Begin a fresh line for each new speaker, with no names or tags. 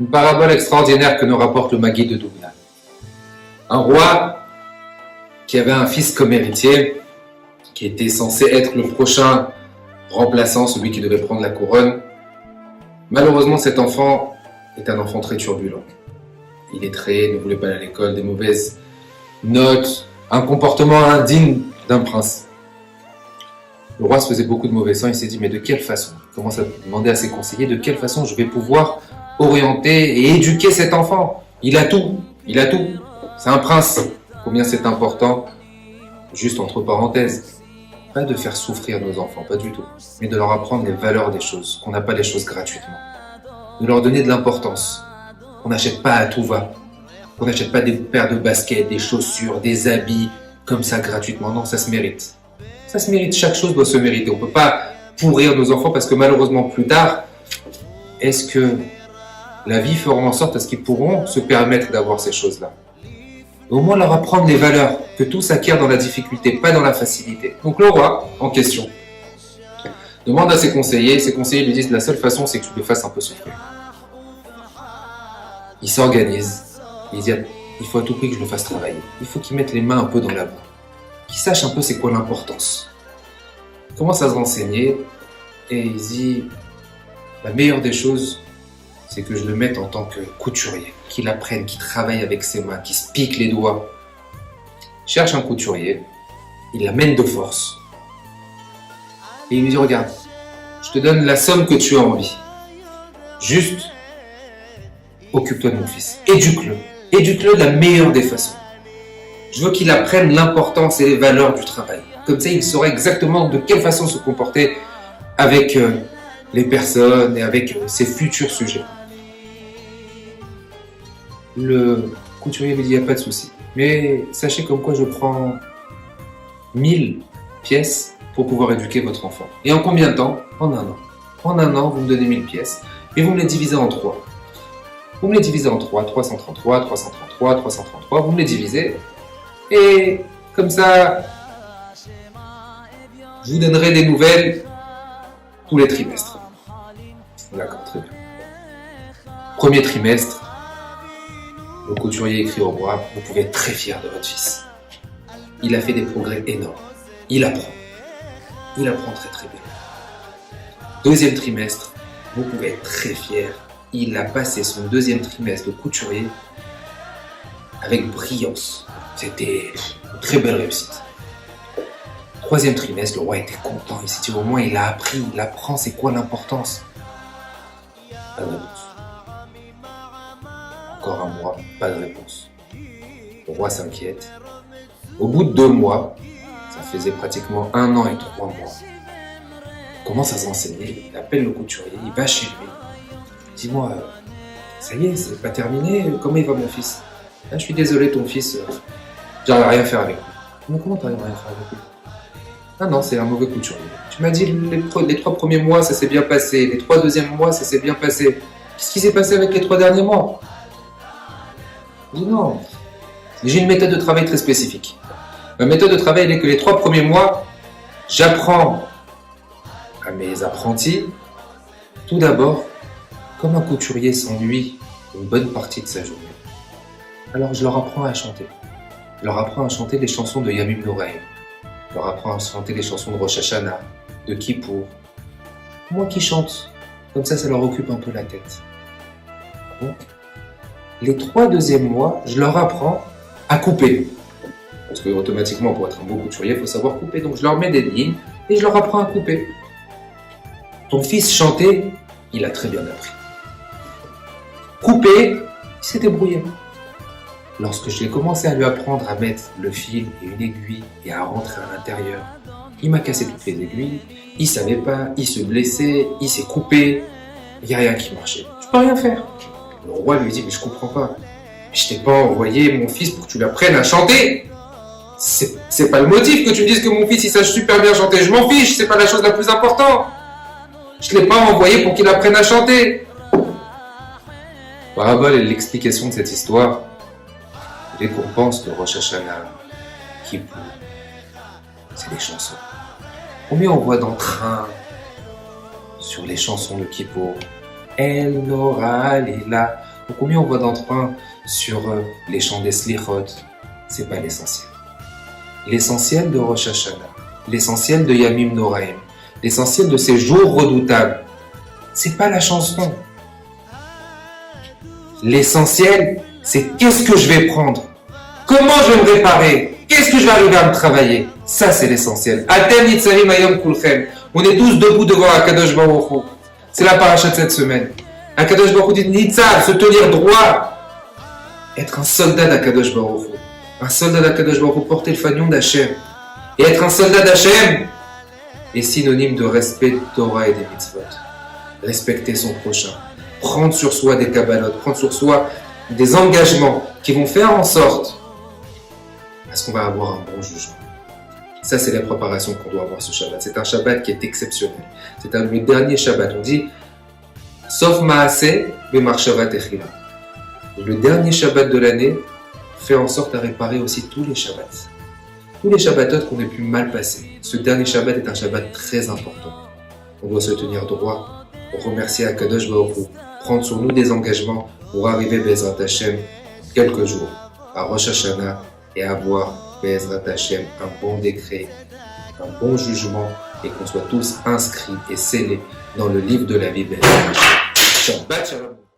Une parabole extraordinaire que nous rapporte le Maguide de Doumna. Un roi qui avait un fils comme héritier, qui était censé être le prochain remplaçant, celui qui devait prendre la couronne. Malheureusement, cet enfant est un enfant très turbulent. Illettré, ne voulait pas aller à l'école, des mauvaises notes, un comportement indigne d'un prince. Le roi se faisait beaucoup de mauvais sang, il s'est dit, mais de quelle façon? Il commence à demander à ses conseillers, de quelle façon je vais pouvoir orienter et éduquer cet enfant? Il a tout. C'est un prince. Combien c'est important, juste entre parenthèses, pas de faire souffrir nos enfants, pas du tout, mais de leur apprendre les valeurs des choses, qu'on n'a pas les choses gratuitement. De leur donner de l'importance, qu'on n'achète pas à tout va, qu'on n'achète pas des paires de baskets, des chaussures, des habits, comme ça gratuitement. Non, ça se mérite. Ça se mérite, chaque chose doit se mériter. On ne peut pas pourrir nos enfants parce que malheureusement plus tard, est-ce que la vie fera en sorte à ce qu'ils pourront se permettre d'avoir ces choses-là? Au moins leur apprendre les valeurs, que tout s'acquiert dans la difficulté, pas dans la facilité. Donc le roi, en question, demande à ses conseillers lui disent la seule façon c'est que tu le fasses un peu souffrir. Il s'organise, il dit il faut à tout prix que je le fasse travailler. Il faut qu'il mette les mains un peu dans la boue, qu'il sache un peu c'est quoi l'importance. Il commence à se renseigner et il dit la meilleure des choses, c'est que je le mette en tant que couturier, qu'il apprenne, qu'il travaille avec ses mains, qu'il se pique les doigts. Il cherche un couturier, il l'amène de force. Et il lui dit, regarde, je te donne la somme que tu as envie. Juste, occupe-toi de mon fils. Éduque-le de la meilleure des façons. Je veux qu'il apprenne l'importance et les valeurs du travail. Comme ça, il saura exactement de quelle façon se comporter avec les personnes et avec ses futurs sujets. Le couturier lui dit, il n'y a pas de souci. Mais sachez comme quoi je prends 1000 pièces pour pouvoir éduquer votre enfant. Et en combien de temps? En 1 an. En 1 an, vous me donnez 1000 pièces et vous me les divisez en 3. Vous me les divisez en 3, 333, 333, 333, vous me les divisez. Et comme ça, je vous donnerai des nouvelles tous les trimestres. D'accord, très bien. Premier trimestre, le couturier écrit au roi, vous pouvez être très fier de votre fils. Il a fait des progrès énormes. Il apprend très très bien. Deuxième trimestre, vous pouvez être très fier. Il a passé son deuxième trimestre de couturier avec brillance. C'était une très belle réussite. Troisième trimestre, le roi était content. Il s'est dit au moins il a appris, il apprend c'est quoi l'importance. Pas de réponse. Encore 1 mois, pas de réponse. Le roi s'inquiète. Au bout de 2 mois, ça faisait pratiquement 1 an et 3 mois, il commence à se renseigner, il appelle le couturier, il va chez lui. Dis-moi, ça y est, c'est pas terminé, comment il va mon fils? Je suis désolé, ton fils, j'arrive à rien faire avec lui. Mais comment t'arrives à rien faire avec lui? Ah non, c'est un mauvais couturier. Tu m'as dit les 3 premiers mois, ça s'est bien passé, les 3 deuxièmes mois, ça s'est bien passé. Qu'est-ce qui s'est passé avec les 3 derniers mois? Je dis non, j'ai une méthode de travail très spécifique. Ma méthode de travail, elle est que les 3 premiers mois, j'apprends à mes apprentis, tout d'abord, comme un couturier s'ennuie une bonne partie de sa journée. Alors je leur apprends à chanter. Je leur apprends à chanter les chansons de Yamim Noraïm. Je leur apprends à chanter les chansons de Rosh Hashanah, de Kippour. Moi qui chante, comme ça leur occupe un peu la tête. Bon. Les 3 deuxièmes mois, je leur apprends à couper. Parce que automatiquement, pour être un bon couturier, il faut savoir couper. Donc je leur mets des lignes et je leur apprends à couper. Ton fils chantait, il a très bien appris. Couper, il s'est débrouillé. Lorsque j'ai commencé à lui apprendre à mettre le fil et une aiguille et à rentrer à l'intérieur, il m'a cassé toutes les aiguilles, il savait pas, il se blessait, il s'est coupé, il n'y a rien qui marchait. Je peux rien faire. Le roi lui dit, mais je comprends pas. Je t'ai pas envoyé mon fils pour que tu l'apprennes à chanter. C'est pas le motif que tu me dises que mon fils il sache super bien chanter. Je m'en fiche, c'est pas la chose la plus importante. Je l'ai pas envoyé pour qu'il apprenne à chanter. Parabole est l'explication de cette histoire. Dès qu'on pense que Rosh Hashanah, Kippour, c'est des chansons. Combien on voit d'entrain sur les chansons de Kippour? El Nora Lila, Ou combien on voit d'emprunts sur les champs des Slichot? C'est pas l'essentiel. L'essentiel de Rosh Hashanah, l'essentiel de Yamim Noraim, l'essentiel de ces jours redoutables, c'est pas la chanson. L'essentiel, c'est qu'est-ce que je vais prendre? Comment je vais me réparer? Qu'est-ce que je vais arriver à me travailler? Ça, c'est l'essentiel. Atem Nitzavim Ayom Kulchem. On est tous debout devant Akadosh Baruch Hu. C'est la paracha de cette semaine. Akadosh Baruch Hu dit Nitzav, se tenir droit. Être un soldat d'Akadosh Baruch Hu. Un soldat d'Akadosh Baruch Hu, porter le fanion d'Hachem. Et être un soldat d'Hachem est synonyme de respect de Torah et des mitzvot. Respecter son prochain. Prendre sur soi des kabbalot, prendre sur soi des engagements qui vont faire en sorte à ce qu'on va avoir un bon jugement. Ça, c'est la préparation qu'on doit avoir ce Shabbat. C'est un Shabbat qui est exceptionnel. C'est le dernier Shabbat. On dit sauf Maaseh Bemarshava Techila. Le dernier Shabbat de l'année fait en sorte à réparer aussi tous les Shabbats. Tous les Shabbatot qu'on ait pu mal passer. Ce dernier Shabbat est un Shabbat très important. On doit se tenir droit, remercier Akadosh Baruch Hu, prendre sur nous des engagements pour arriver Be'ezrat Hashem quelques jours à Rosh Hashanah et avoir Be'ezrat Hashem un bon décret, un bon jugement et qu'on soit tous inscrits et scellés dans le livre de la vie Be'ezrat Hashem. Shabbat Shalom.